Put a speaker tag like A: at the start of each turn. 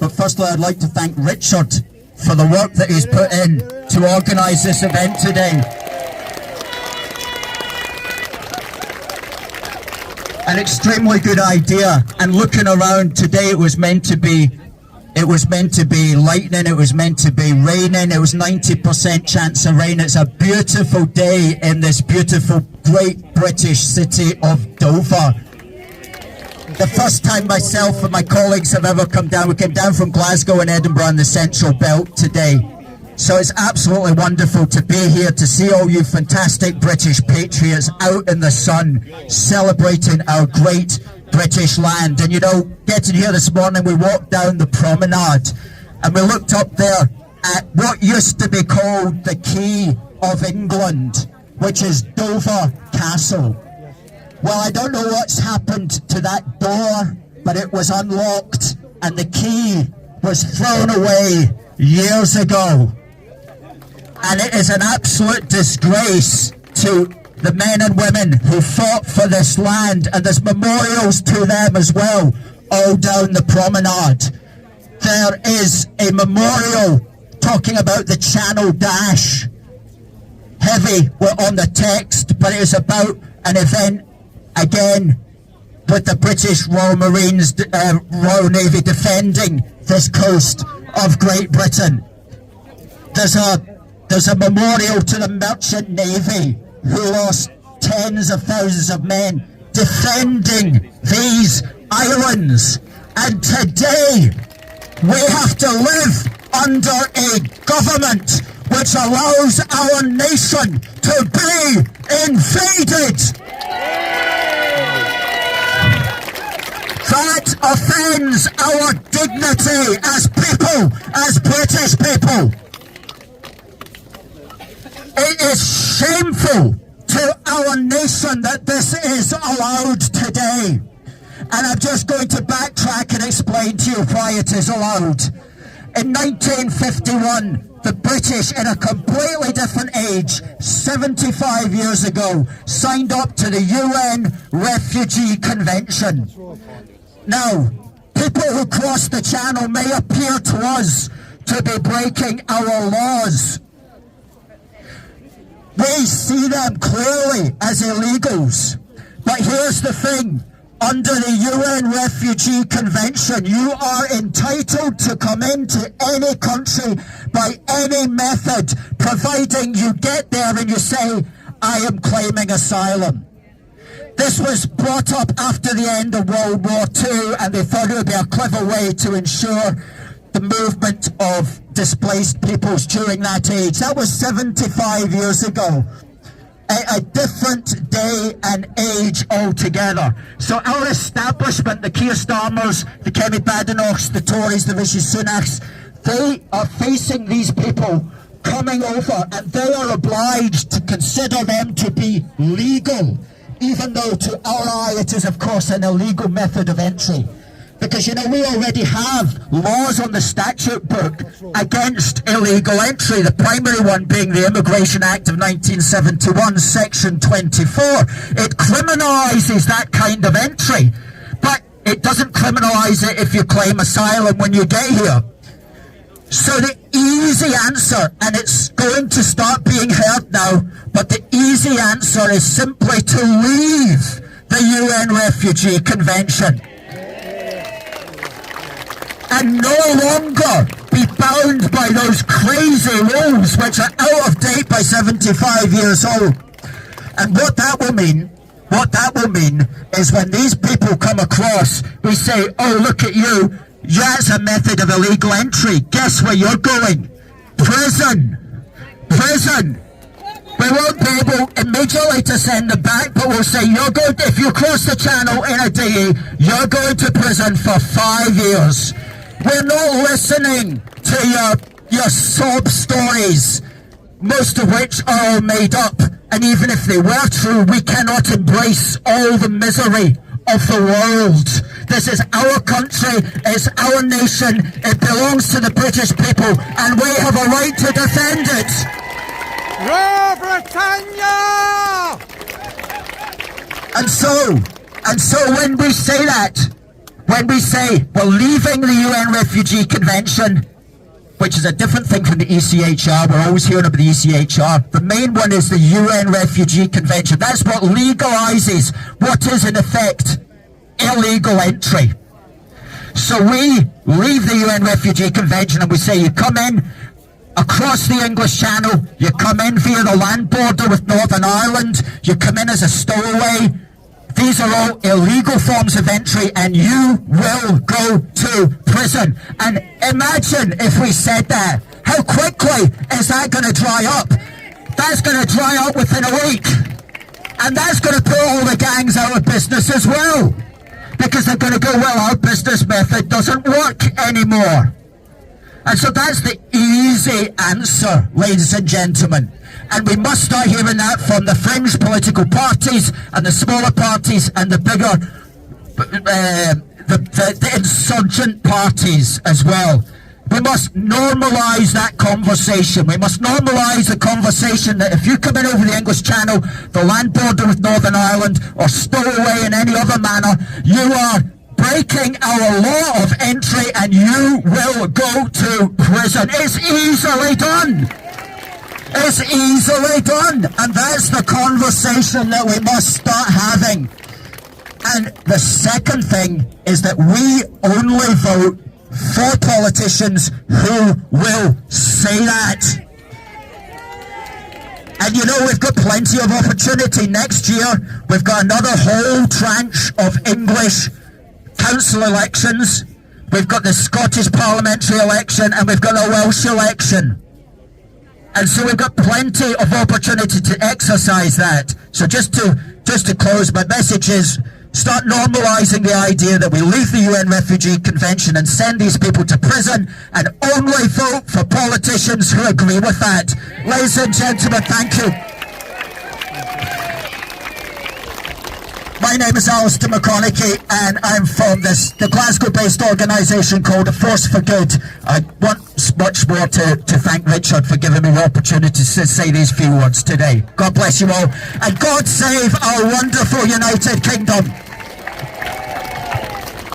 A: But firstly, I'd like to thank Richard for the work that he's put in to organise this event today. An extremely good idea, and looking around today, it was meant to be lightning, it was meant to be raining, it was 90% chance of rain. It's a beautiful day in this beautiful great British city of Dover. The first time myself and my colleagues have ever come down. We came down from Glasgow and Edinburgh and the Central Belt today. So it's absolutely wonderful to be here, to see all you fantastic British patriots out in the sun celebrating our great British land. And you know, getting here this morning, we walked down the promenade and we looked up there at what used to be called the Key of England, which is Dover Castle. Well, I don't know what's happened to that door, but it was unlocked and the key was thrown away years ago. And it is an absolute disgrace to the men and women who fought for this land, and there's memorials to them as well, all down the promenade. There is a memorial talking about the Channel Dash. Heavy on the text, but it is about an event, again, with the British Royal Marines, Royal Navy defending this coast of Great Britain. There's a memorial to the Merchant Navy who lost tens of thousands of men defending these islands. And today we have to live under a government which allows our nation to be invaded. That offends our dignity as people, as British people. It is shameful to our nation that this is allowed today. And I'm just going to backtrack and explain to you why it is allowed. In 1951, the British, in a completely different age, 75 years ago, signed up to the UN Refugee Convention. Now, people who cross the Channel may appear to us to be breaking our laws. We see them clearly as illegals. But here's the thing. Under the UN Refugee Convention, you are entitled to come into any country by any method, providing you get there and you say, I am claiming asylum. This was brought up after the end of World War II, and they thought it would be a clever way to ensure the movement of displaced peoples during that age. That was 75 years ago. A different day and age altogether. So our establishment, the Keir Starmers, the Kemi Badenochs, the Tories, the Rishi Sunaks, they are facing these people coming over, and they are obliged to consider them to be legal, even though to our eye it is of course an illegal method of entry. Because, you know, we already have laws on the statute book against illegal entry, the primary one being the Immigration Act of 1971, Section 24. It criminalises that kind of entry, but it doesn't criminalise it if you claim asylum when you get here. So the easy answer, and it's going to start being heard now, but the easy answer is simply to leave the UN Refugee Convention and no longer be bound by those crazy rules which are out of date by 75 years old. And what that will mean is when these people come across, we say, oh, look at you, that's a method of illegal entry. Guess where you're going? Prison. Prison. We won't be able immediately to send them back, but we'll say, you're going to, if you cross the Channel in a dinghy, you're going to prison for 5 years. We're not listening to your sob stories, most of which are all made up. And even if they were true, we cannot embrace all the misery of the world. This is our country, it's our nation, it belongs to the British people, and we have a right to defend it.
B: Rule Britannia!
A: And so when we say that, when we say we're leaving the UN Refugee Convention, which is a different thing from the ECHR, we're always hearing about the ECHR. The main one is the UN Refugee Convention. That's what legalises what is in effect illegal entry. So we leave the UN Refugee Convention and we say you come in across the English Channel, you come in via the land border with Northern Ireland, you come in as a stowaway. These are all illegal forms of entry and you will go to prison. And imagine if we said that. How quickly is that going to dry up? That's going to dry up within a week. And that's going to put all the gangs out of business as well. Because they're going to go, well, our business method doesn't work anymore. And so that's the easy answer, ladies and gentlemen. And we must start hearing that from the fringe political parties and the smaller parties and the bigger, the insurgent parties as well. We must normalise that conversation. We must normalise the conversation that if you come in over the English Channel, the land border with Northern Ireland, or stow away in any other manner, you are breaking our law of entry and you will go to prison. It's easily done. It's easily done. And that's the conversation that we must start having. And the second thing is that we only vote for politicians who will say that. And you know, we've got plenty of opportunity next year. We've got another whole tranche of English council elections. We've got the Scottish parliamentary election and we've got a Welsh election. And so we've got plenty of opportunity to exercise that. So just to close, my message is start normalising the idea that we leave the UN Refugee Convention and send these people to prison and only vote for politicians who agree with that. Ladies and gentlemen, thank you. My name is Alistair McConaughey and I'm from the Glasgow-based organisation called A Force for Good. I want much more to thank Richard for giving me the opportunity to say these few words today. God bless you all and God save our wonderful United Kingdom.